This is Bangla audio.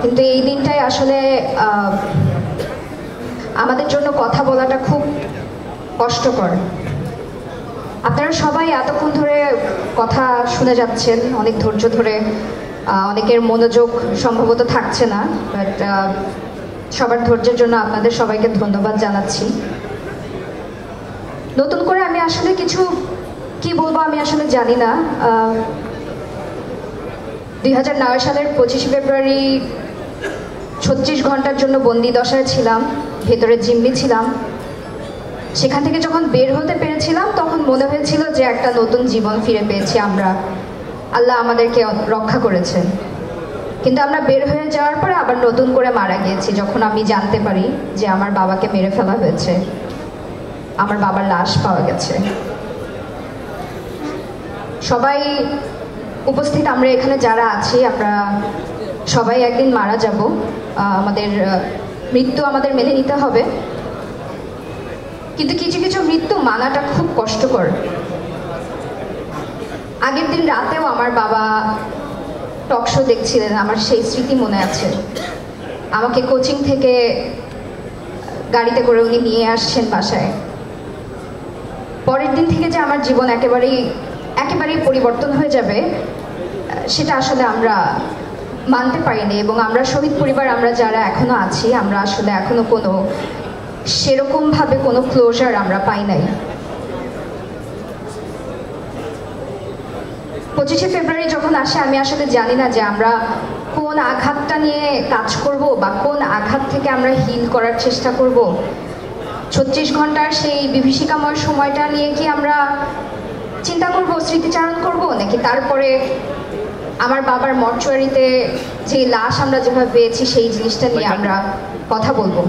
কিন্তু এই দিনটাই আসলে আমাদের জন্য কথা বলাটা খুব কষ্টকর। আপনারা সবাই এতক্ষণ ধরে কথা শুনে যাচ্ছেন, অনেক ধৈর্য ধরে। অনেকের মনোযোগ সম্ভবত থাকছে না, বাট সবার ধৈর্যের জন্য আপনাদের সবাইকে ধন্যবাদ জানাচ্ছি। নতুন করে আমি আসলে কিছু কি বলবো আমি আসলে জানি না। 2009 সালের 25 ফেব্রুয়ারি 36 ঘন্টার জন্য বন্দি দশায় ছিলাম, ভেতরে জিম্মি ছিলাম। সেখান থেকে যখন বের হতে পেরেছিলাম তখন মনে হয়েছিল যে একটা নতুন জীবন ফিরে পেয়েছি আমরা, আল্লাহ আমাদেরকে রক্ষা করেছেন। কিন্তু আমরা বের হয়ে যাওয়ার পরে আবার নতুন করে মারা গিয়েছি যখন আমি জানতে পারি যে আমার বাবাকে মেরে ফেলা হয়েছে, আমার বাবার লাশ পাওয়া গেছে। সবাই উপস্থিত আমরা এখানে যারা আছি, আমরা সবাই একদিন মারা যাব। আমাদের মৃত্যু আমাদের মেনে নিতে হবে, কিন্তু কিছু কিছু মৃত্যু মানাটা খুব কষ্টকর। আগের দিন রাতেও আমার বাবা টক শো দেখছিলেন, আমার সেই স্মৃতি মনে আছে। আমাকে কোচিং থেকে গাড়িতে করে উনি নিয়ে আসছেন বাসায়। পরের দিন থেকে যে আমার জীবন একেবারেই পরিবর্তন হয়ে যাবে সেটা আসলে আমরা মানতে পারিনি। এবং আমরা শহীদ পরিবার, আমরা যারা এখনো আছি, আমরা আসলে এখনো কোনো সেরকমভাবে কোনো ক্লোজার আমরা পাই নাই। 25 ফেব্রুয়ারি যখন আসে আমি আসলে জানি না যে আমরা কোন আঘাতটা নিয়ে কাজ করব বা কোন আঘাত থেকে আমরা হিল করার চেষ্টা করব। 36 ঘন্টার সেই বিভীষিকাময় সময়টা নিয়ে কি আমরা চিন্তা করব, স্মৃতিচারণ করব, নাকি তারপরে আমার বাবার মর্চুয়ারিতে যে লাশ আমরা যেভাবে পেয়েছি সেই জিনিসটা নিয়ে আমরা কথা বলবো।